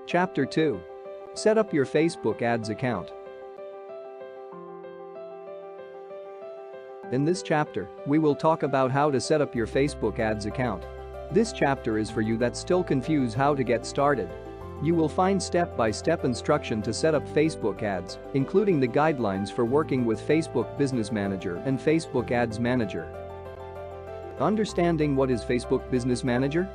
Chapter 2. Set up your Facebook ads account. In this chapter, we will talk about how to set up your Facebook ads account. This chapter is for you that still confused how to get started. You will find step-by-step instruction to set up Facebook ads, including the guidelines for working with Facebook Business Manager and Facebook Ads Manager. Understanding what is Facebook Business Manager?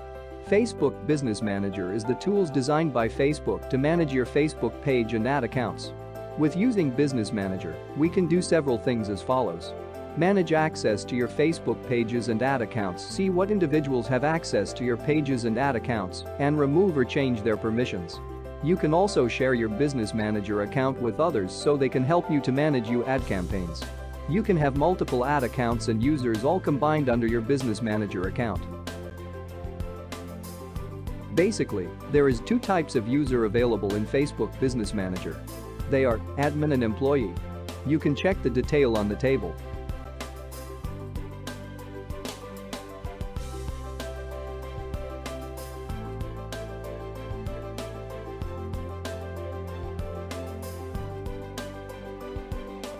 Facebook Business Manager is the tools designed by Facebook to manage your Facebook page and ad accounts. With using Business Manager, we can do several things as follows. Manage access to your Facebook pages and ad accounts. See what individuals have access to your pages and ad accounts, and remove or change their permissions. You can also share your Business Manager account with others so they can help you to manage your ad campaigns. You can have multiple ad accounts and users all combined under your Business Manager account. Basically, there is two types of user available in Facebook Business Manager. They are admin and employee. You can check the detail on the table.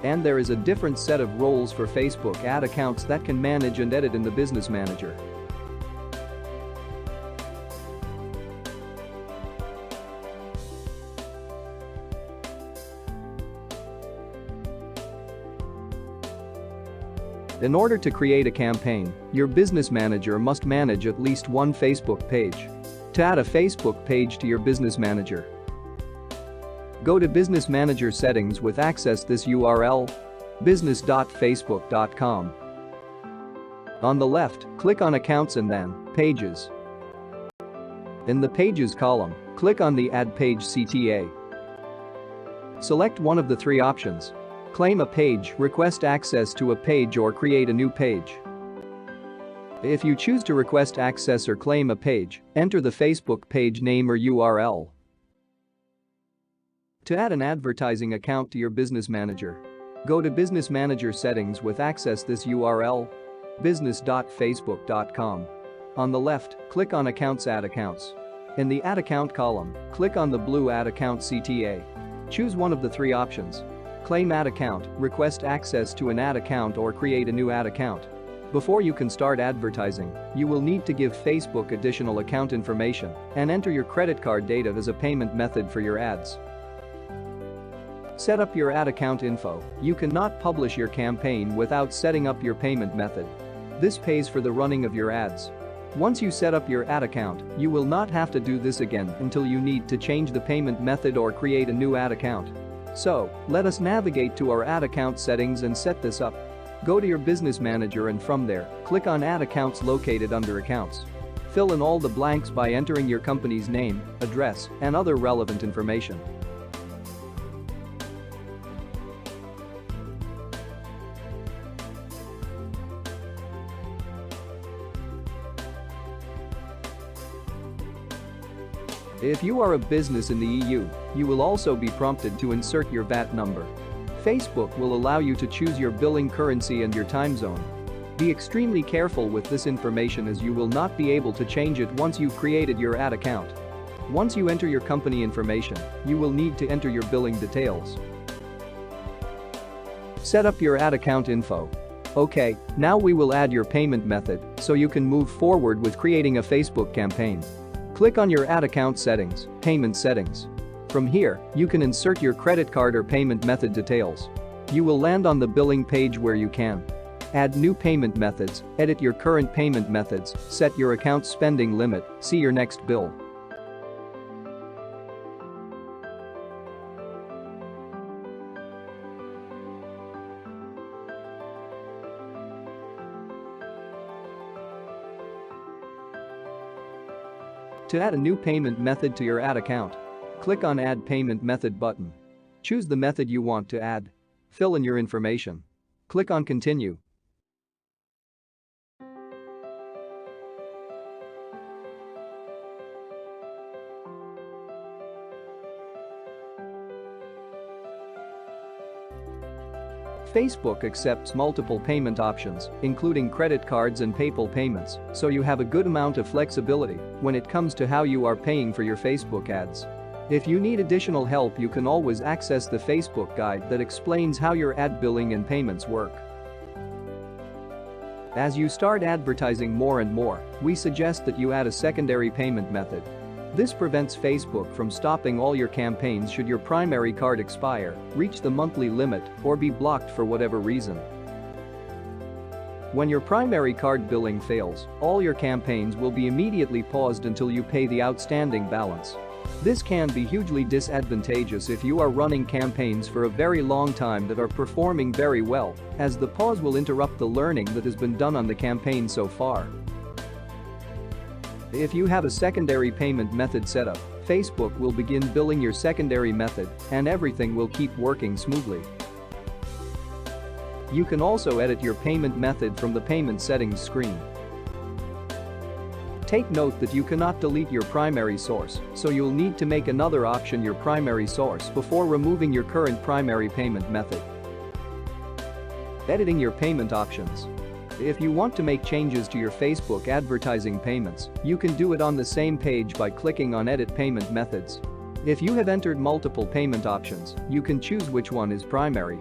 And there is a different set of roles for Facebook ad accounts that can manage and edit in the Business Manager. In order to create a campaign, your Business Manager must manage at least one Facebook page. To add a Facebook page to your Business Manager, go to Business Manager settings with access this URL: business.facebook.com. On the left, click on Accounts and then Pages. In the Pages column, click on the Add Page CTA. Select one of the three options: claim a page, request access to a page, or create a new page. If you choose to request access or claim a page, enter the Facebook page name or URL. To add an advertising account to your Business Manager, go to Business Manager settings with access this URL: business.facebook.com. On the left, click on Accounts, Add Accounts. In the Add Account column, click on the blue Add Account CTA. Choose one of the three options: claim ad account, request access to an ad account, or create a new ad account. Before you can start advertising, you will need to give Facebook additional account information and enter your credit card data as a payment method for your ads. Set up your ad account info. You cannot publish your campaign without setting up your payment method. This pays for the running of your ads. Once you set up your ad account, you will not have to do this again until you need to change the payment method or create a new ad account. So, let us navigate to our ad account settings and set this up. Go to your Business Manager and from there, click on Add Accounts located under Accounts. Fill in all the blanks by entering your company's name, address, and other relevant information. If you are a business in the EU, you will also be prompted to insert your VAT number. Facebook will allow you to choose your billing currency and your time zone. Be extremely careful with this information as you will not be able to change it once you've created your ad account. Once you enter your company information, you will need to enter your billing details. Set up your ad account info. Okay, now we will add your payment method so you can move forward with creating a Facebook campaign. Click on your ad account settings, payment settings. From here, you can insert your credit card or payment method details. You will land on the billing page where you can add new payment methods, edit your current payment methods, set your account spending limit, see your next bill. To add a new payment method to your ad account, click on Add Payment Method button. Choose the method you want to add. Fill in your information. Click on Continue. Facebook accepts multiple payment options, including credit cards and PayPal payments, so you have a good amount of flexibility when it comes to how you are paying for your Facebook ads. If you need additional help, you can always access the Facebook guide that explains how your ad billing and payments work. As you start advertising more and more, we suggest that you add a secondary payment method. This prevents Facebook from stopping all your campaigns should your primary card expire, reach the monthly limit, or be blocked for whatever reason. When your primary card billing fails, all your campaigns will be immediately paused until you pay the outstanding balance. This can be hugely disadvantageous if you are running campaigns for a very long time that are performing very well, as the pause will interrupt the learning that has been done on the campaign so far. If you have a secondary payment method set up, Facebook will begin billing your secondary method, and everything will keep working smoothly. You can also edit your payment method from the payment settings screen. Take note that you cannot delete your primary source, so you'll need to make another option your primary source before removing your current primary payment method. Editing your payment options. If you want to make changes to your Facebook advertising payments, you can do it on the same page by clicking on Edit Payment Methods. If you have entered multiple payment options, you can choose which one is primary.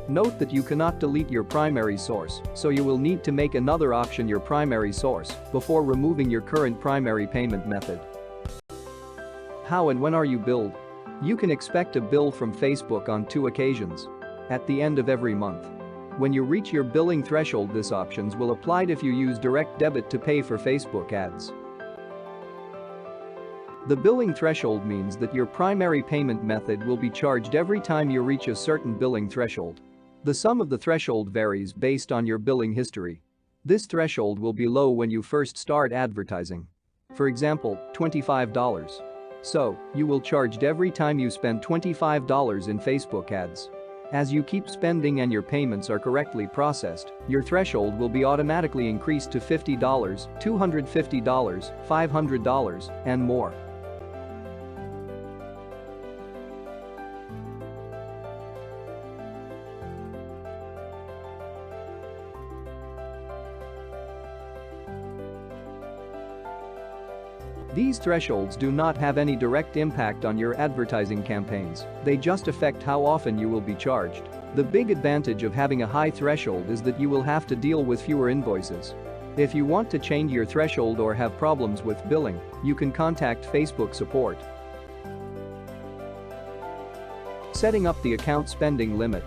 Note that you cannot delete your primary source, so you will need to make another option your primary source before removing your current primary payment method. How and when are you billed? You can expect a bill from Facebook on 2 occasions. At the end of every month. When you reach your billing threshold, these options will apply if you use direct debit to pay for Facebook ads. The billing threshold means that your primary payment method will be charged every time you reach a certain billing threshold. The sum of the threshold varies based on your billing history. This threshold will be low when you first start advertising. For example, $25. So, you will charged every time you spend $25 in Facebook ads. As you keep spending and your payments are correctly processed, your threshold will be automatically increased to $50, $250, $500, and more. These thresholds do not have any direct impact on your advertising campaigns, they just affect how often you will be charged. The big advantage of having a high threshold is that you will have to deal with fewer invoices. If you want to change your threshold or have problems with billing, you can contact Facebook support. Setting up the account spending limit.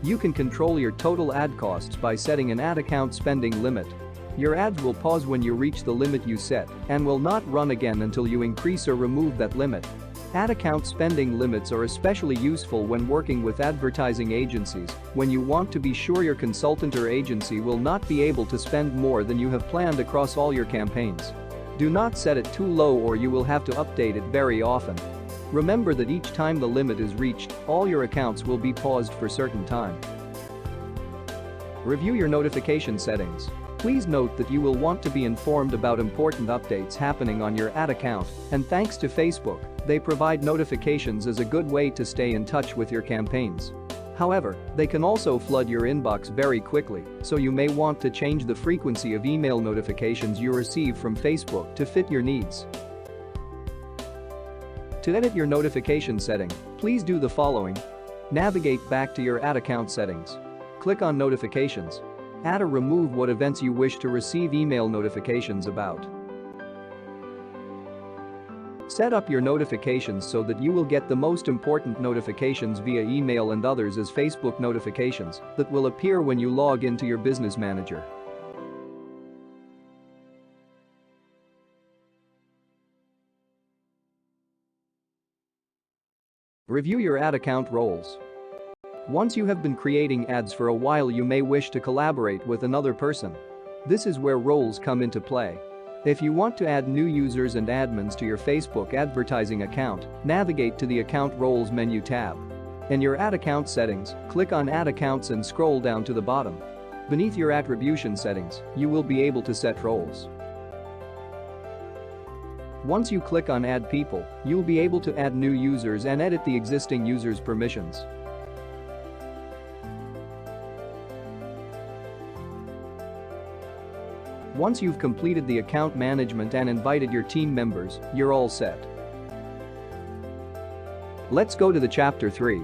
You can control your total ad costs by setting an ad account spending limit. Your ads will pause when you reach the limit you set and will not run again until you increase or remove that limit. Ad account spending limits are especially useful when working with advertising agencies, when you want to be sure your consultant or agency will not be able to spend more than you have planned across all your campaigns. Do not set it too low or you will have to update it very often. Remember that each time the limit is reached, all your accounts will be paused for certain time. Review your notification settings. Please note that you will want to be informed about important updates happening on your ad account, and thanks to Facebook, they provide notifications as a good way to stay in touch with your campaigns. However, they can also flood your inbox very quickly, so you may want to change the frequency of email notifications you receive from Facebook to fit your needs. To edit your notification setting, please do the following. Navigate back to your ad account settings. Click on Notifications. Add or remove what events you wish to receive email notifications about. Set up your notifications so that you will get the most important notifications via email and others as Facebook notifications that will appear when you log into your business manager. Review your ad account roles. Once you have been creating ads for a while, you may wish to collaborate with another person. This is where roles come into play. If you want to add new users and admins to your Facebook advertising account, navigate to the Account Roles menu tab. In your ad account settings, click on Ad Accounts and scroll down to the bottom. Beneath your attribution settings, you will be able to set roles. Once you click on Add People, you'll be able to add new users and edit the existing users' permissions. Once you've completed the account management and invited your team members, you're all set. Let's go to the chapter 3.